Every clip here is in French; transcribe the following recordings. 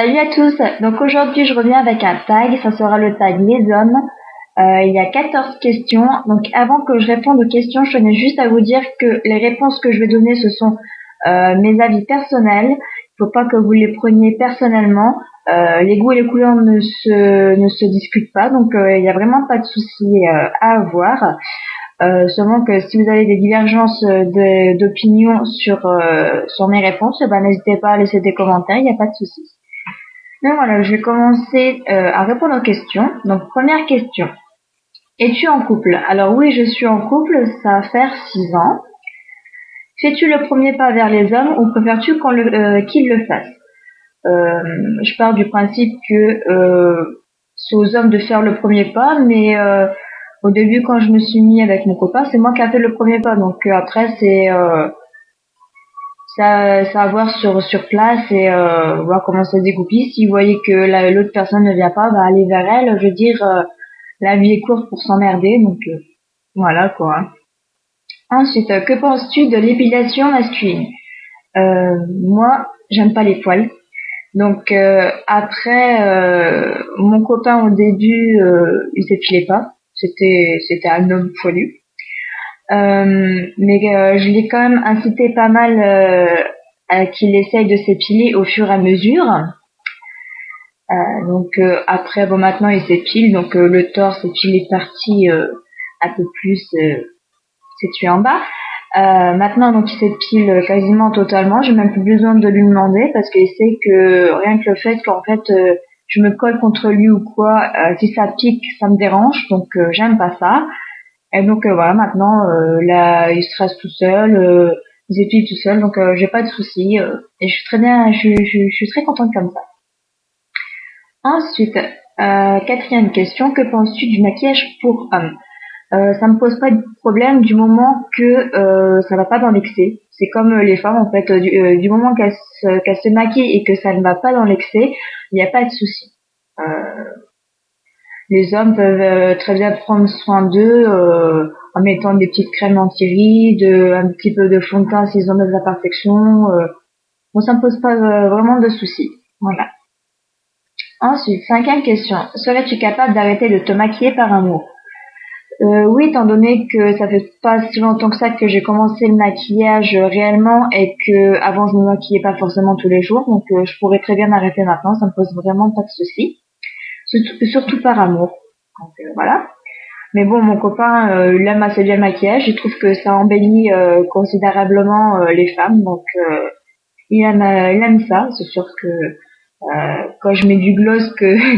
Salut à tous, donc aujourd'hui je reviens avec un tag, ça sera le tag les hommes. Il y a 14 questions, donc avant que je réponde aux questions, je tenais juste à vous dire que les réponses que je vais donner ce sont mes avis personnels, il faut pas que vous les preniez personnellement, les goûts et les couleurs ne se discutent pas, donc il y a vraiment pas de souci à avoir. Seulement que si vous avez des divergences d'opinion sur mes réponses, ben n'hésitez pas à laisser des commentaires, il n'y a pas de souci. Donc voilà, je vais commencer à répondre aux questions. Donc première question. Es-tu en couple? Alors oui, je suis en couple, ça va faire 6 ans. Fais-tu le premier pas vers les hommes ou préfères-tu qu'ils le fassent? Je pars du principe que c'est aux hommes de faire le premier pas, mais au début quand je me suis mis avec mon copain, c'est moi qui a fait le premier pas. Donc après ça à voir sur place et voir comment ça se dégoupille. Si vous voyez que l'autre personne ne vient pas, bah allez vers elle. Je veux dire, la vie est courte pour s'emmerder, donc voilà quoi. Ensuite, que penses-tu de l'épilation masculine? Moi, j'aime pas les poils. Donc après, mon copain au début, il s'épilait pas. C'était un homme poilu. Mais je l'ai quand même incité pas mal à qu'il essaye de s'épiler au fur et à mesure. Donc après, bon maintenant il s'épile, donc le torse et puis les parties un peu plus situées en bas. Maintenant donc il s'épile quasiment totalement, j'ai même plus besoin de lui demander parce qu'il sait que rien que le fait qu'en fait je me colle contre lui ou quoi, si ça pique, ça me dérange, donc j'aime pas ça. Et donc voilà, maintenant là, il se rase tout seul, il s'épile tout seul, donc j'ai pas de soucis. Et je suis très bien, je suis très contente comme ça. Ensuite, quatrième question, que penses-tu du maquillage pour hommes? Ça me pose pas de problème du moment que ça va pas dans l'excès. C'est comme les femmes en fait, du moment qu'elles se maquillent et que ça ne va pas dans l'excès, il n'y a pas de souci. Les hommes peuvent très bien prendre soin d'eux en mettant des petites crèmes anti-rides, un petit peu de fond de teint s'ils ont de la perfection. Bon, ça me pose pas vraiment de soucis. Voilà. Ensuite, cinquième question. Serais-tu capable d'arrêter de te maquiller par amour? Oui, étant donné que ça fait pas si longtemps que ça que j'ai commencé le maquillage réellement et que avant je me maquillais pas forcément tous les jours, donc je pourrais très bien arrêter maintenant, ça me pose vraiment pas de soucis. Surtout par amour. Donc voilà. Mais bon, mon copain, il aime assez bien le maquillage. Il trouve que ça embellit considérablement les femmes. Donc, il aime ça. C'est sûr que quand je mets du gloss,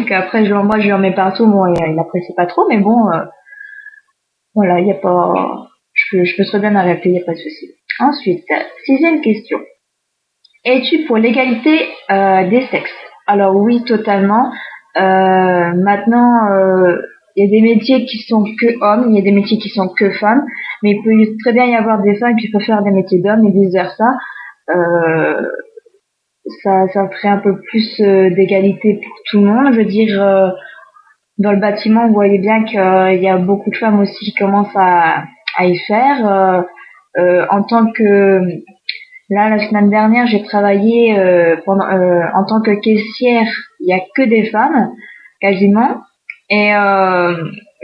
qu'après je lui en mets partout, bon, il apprécie pas trop. Mais bon, voilà, il y a pas... Je peux très bien arrêter, il n'y a pas de souci. Ensuite, sixième question. Es-tu pour l'égalité des sexes? Alors oui, totalement. Maintenant, il y a des métiers qui sont que hommes, il y a des métiers qui sont que femmes, mais il peut très bien y avoir des femmes qui peuvent faire des métiers d'hommes et vice versa. Euh, ça ferait un peu plus d'égalité pour tout le monde. Je veux dire, dans le bâtiment, vous voyez bien qu'il y a beaucoup de femmes aussi qui commencent à y faire. En tant que Là, la semaine dernière, j'ai travaillé en tant que caissière. Il y a que des femmes, quasiment. Et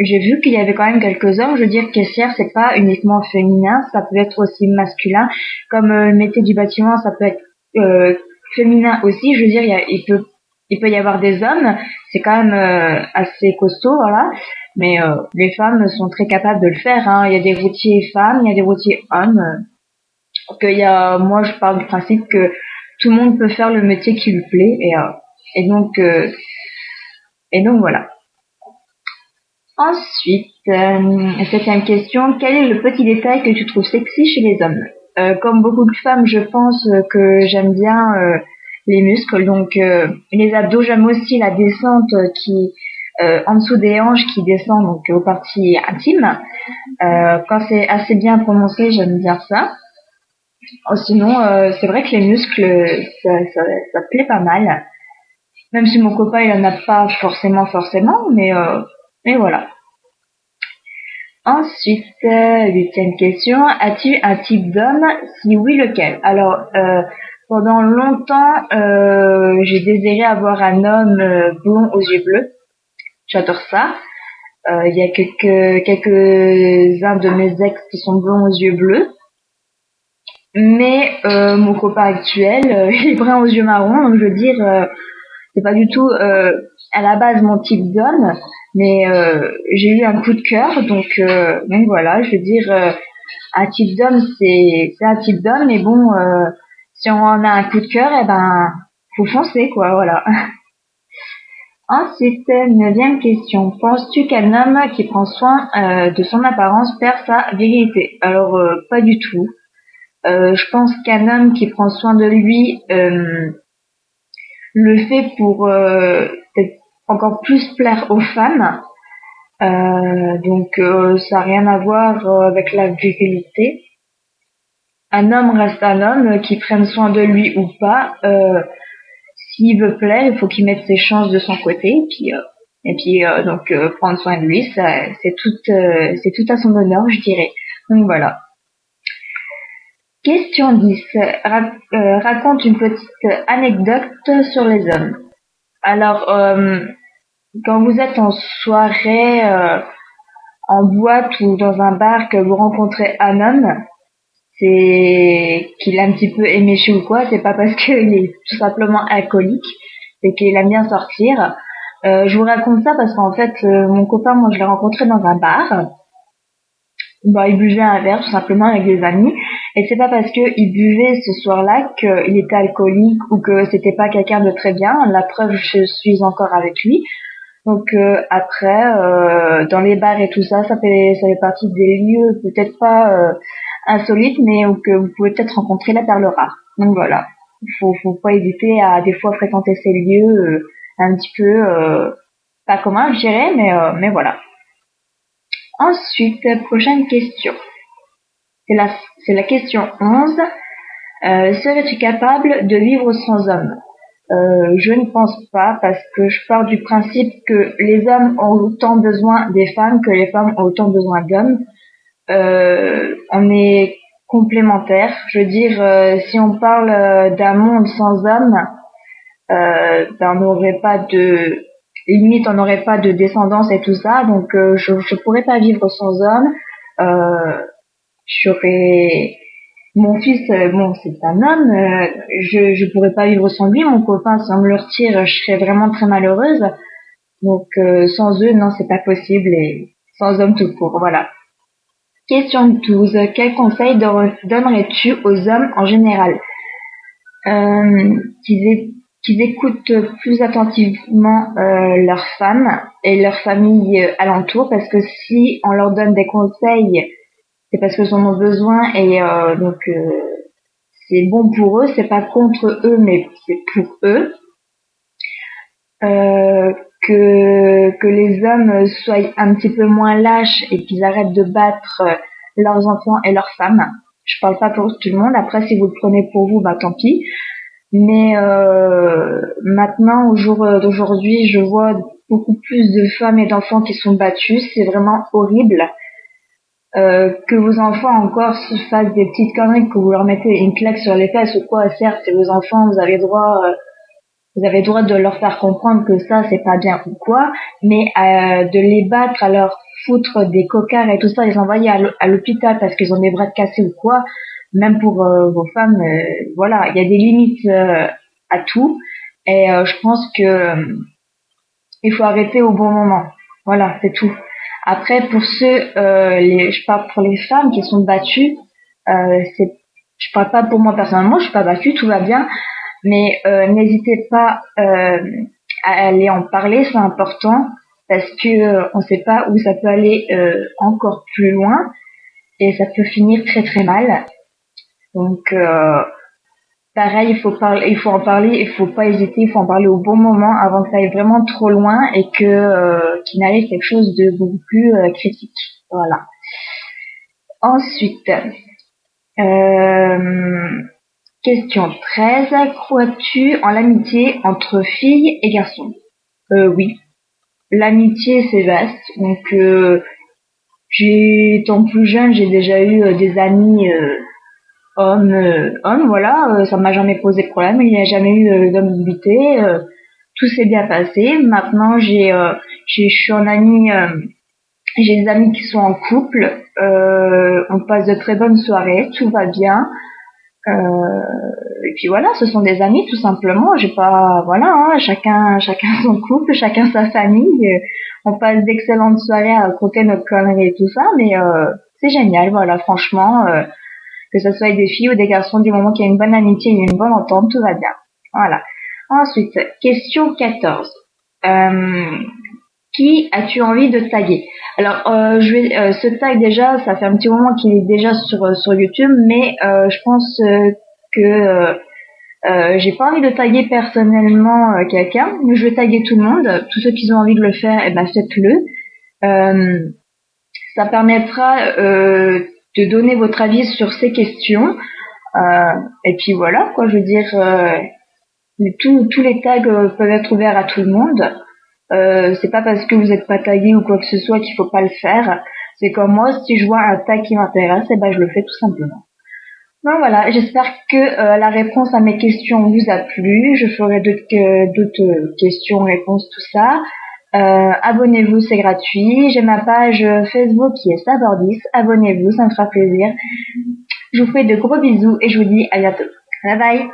j'ai vu qu'il y avait quand même quelques hommes. Je veux dire, caissière, c'est pas uniquement féminin, ça peut être aussi masculin. Comme le métier du bâtiment, ça peut être féminin aussi. Je veux dire, il peut y avoir des hommes. C'est quand même assez costaud, voilà. Mais les femmes sont très capables de le faire, hein. Il y a des routiers femmes, il y a des routiers hommes. Moi, je pars du principe que tout le monde peut faire le métier qui lui plaît et donc voilà. Ensuite, septième question, quel est le petit détail que tu trouves sexy chez les hommes? Comme beaucoup de femmes, je pense que j'aime bien les muscles, donc les abdos. J'aime aussi la descente qui en dessous des hanches qui descend donc aux parties intimes. Quand c'est assez bien prononcé, j'aime bien ça. Sinon, c'est vrai que les muscles, ça plaît pas mal. Même si mon copain, il en a pas forcément, mais voilà. Ensuite, huitième question. As-tu un type d'homme? Si oui, lequel? Alors, Pendant longtemps, j'ai désiré avoir un homme blond aux yeux bleus. J'adore ça. Il y a quelques-uns de mes ex qui sont blonds aux yeux bleus. Mais mon copain actuel, il est brun aux yeux marrons. Donc je veux dire, c'est pas du tout à la base mon type d'homme. Mais j'ai eu un coup de cœur. Donc voilà, je veux dire, un type d'homme, c'est un type d'homme. Mais bon, si on en a un coup de cœur, eh ben, faut foncer, quoi, voilà. Ensuite, 9e question. Penses-tu qu'un homme qui prend soin de son apparence perd sa virilité? Alors, pas du tout. Je pense qu'un homme qui prend soin de lui le fait pour peut-être encore plus plaire aux femmes. Donc, ça n'a rien à voir avec la virilité. Un homme reste un homme, qu'il prenne soin de lui ou pas. S'il veut plaire, il faut qu'il mette ses chances de son côté. Et puis, prendre soin de lui, ça, c'est tout à son honneur, je dirais. Donc voilà. Question 10. Raconte une petite anecdote sur les hommes. Alors, quand vous êtes en soirée, en boîte ou dans un bar, que vous rencontrez un homme, c'est qu'il est un petit peu éméché ou quoi, c'est pas parce qu'il est tout simplement alcoolique, c'est qu'il aime bien sortir. Je vous raconte ça parce qu'en fait, mon copain, moi, je l'ai rencontré dans un bar. Bah, il buvait un verre tout simplement avec des amis, et c'est pas parce qu'il buvait ce soir-là qu'il était alcoolique ou que c'était pas quelqu'un de très bien. La preuve, je suis encore avec lui. Donc après, dans les bars et tout ça, ça fait partie des lieux peut-être pas insolites, mais où que vous pouvez peut-être rencontrer la perle rare. Donc voilà, faut pas hésiter à des fois fréquenter ces lieux un petit peu pas communs, je dirais, mais voilà. Ensuite, prochaine question. C'est la question 11. Serais-tu capable de vivre sans homme? Je ne pense pas, parce que je pars du principe que les hommes ont autant besoin des femmes que les femmes ont autant besoin d'hommes. On est complémentaires. Je veux dire, si on parle d'un monde sans hommes, on n'aurait pas de limite, on n'aurait pas de descendance et tout ça. Donc, je pourrais pas vivre sans hommes. J'aurais Mon fils, bon, c'est un homme, je pourrais pas vivre sans lui. Mon copain, si on me le retire, je serais vraiment très malheureuse. Donc, sans eux, non, c'est pas possible, et sans hommes tout court, voilà. Question 12. Quel conseil donnerais-tu aux hommes en général? Qu'ils écoutent plus attentivement leurs femmes et leurs familles alentour, parce que si on leur donne des conseils, c'est parce qu'ils en ont besoin, et c'est bon pour eux, c'est pas contre eux, mais c'est pour eux. Que les hommes soient un petit peu moins lâches et qu'ils arrêtent de battre leurs enfants et leurs femmes. Je parle pas pour tout le monde. Après, si vous le prenez pour vous, bah tant pis. Mais maintenant, au jour d'aujourd'hui, je vois beaucoup plus de femmes et d'enfants qui sont battus. C'est vraiment horrible. Que vos enfants encore se fassent des petites conneries, que vous leur mettez une claque sur les fesses ou quoi, certes, c'est vos enfants, vous avez le droit de leur faire comprendre que ça, c'est pas bien ou quoi, mais de les battre, à leur foutre des cocards et tout ça, les envoyer à l'hôpital parce qu'ils ont des bras cassés ou quoi, même pour vos femmes, voilà, il y a des limites à tout, et je pense que il faut arrêter au bon moment. Voilà, c'est tout. Après, pour je parle pour les femmes qui sont battues, je parle pas pour moi personnellement, je suis pas battue, tout va bien, mais n'hésitez pas à aller en parler, c'est important, parce que on sait pas où ça peut aller encore plus loin, et ça peut finir très très mal. Donc pareil, il faut en parler, il faut pas hésiter, il faut en parler au bon moment avant que ça aille vraiment trop loin et qu'il n'arrive quelque chose de beaucoup plus critique. Voilà. Ensuite, question 13. Crois-tu en l'amitié entre filles et garçons? Oui. L'amitié, c'est vaste. Donc, étant plus jeune, j'ai déjà eu des amis homme, voilà, ça m'a jamais posé de problème, il n'y a jamais eu d'ambiguïté, tout s'est bien passé. Maintenant, je suis en amie, j'ai des amis qui sont en couple, on passe de très bonnes soirées, tout va bien. Et puis voilà, ce sont des amis tout simplement. J'ai pas, voilà, hein, chacun son couple, chacun sa famille. On passe d'excellentes soirées à raconter notre conneries et tout ça, mais c'est génial, voilà, franchement, que ce soit des filles ou des garçons, du moment qu'il y a une bonne amitié, il y a une bonne entente, tout va bien. Voilà. Ensuite, question 14. Qui as-tu envie de taguer? Alors, ce tag déjà, ça fait un petit moment qu'il est déjà sur YouTube, mais je pense que j'ai pas envie de taguer personnellement quelqu'un, mais je vais taguer tout le monde. Tous ceux qui ont envie de le faire, eh ben faites-le. Euh, Ça permettra de donner votre avis sur ces questions. Et puis voilà, quoi, je veux dire, tous les tags peuvent être ouverts à tout le monde. C'est pas parce que vous n'êtes pas tagué ou quoi que ce soit qu'il faut pas le faire. C'est comme moi, si je vois un tag qui m'intéresse, eh ben je le fais tout simplement. Donc voilà, j'espère que la réponse à mes questions vous a plu. Je ferai d'autres questions, réponses, tout ça. Abonnez-vous, c'est gratuit. J'ai ma page Facebook qui est Sabordis. Abonnez-vous, ça me fera plaisir. Je vous fais de gros bisous et je vous dis à bientôt. Bye bye.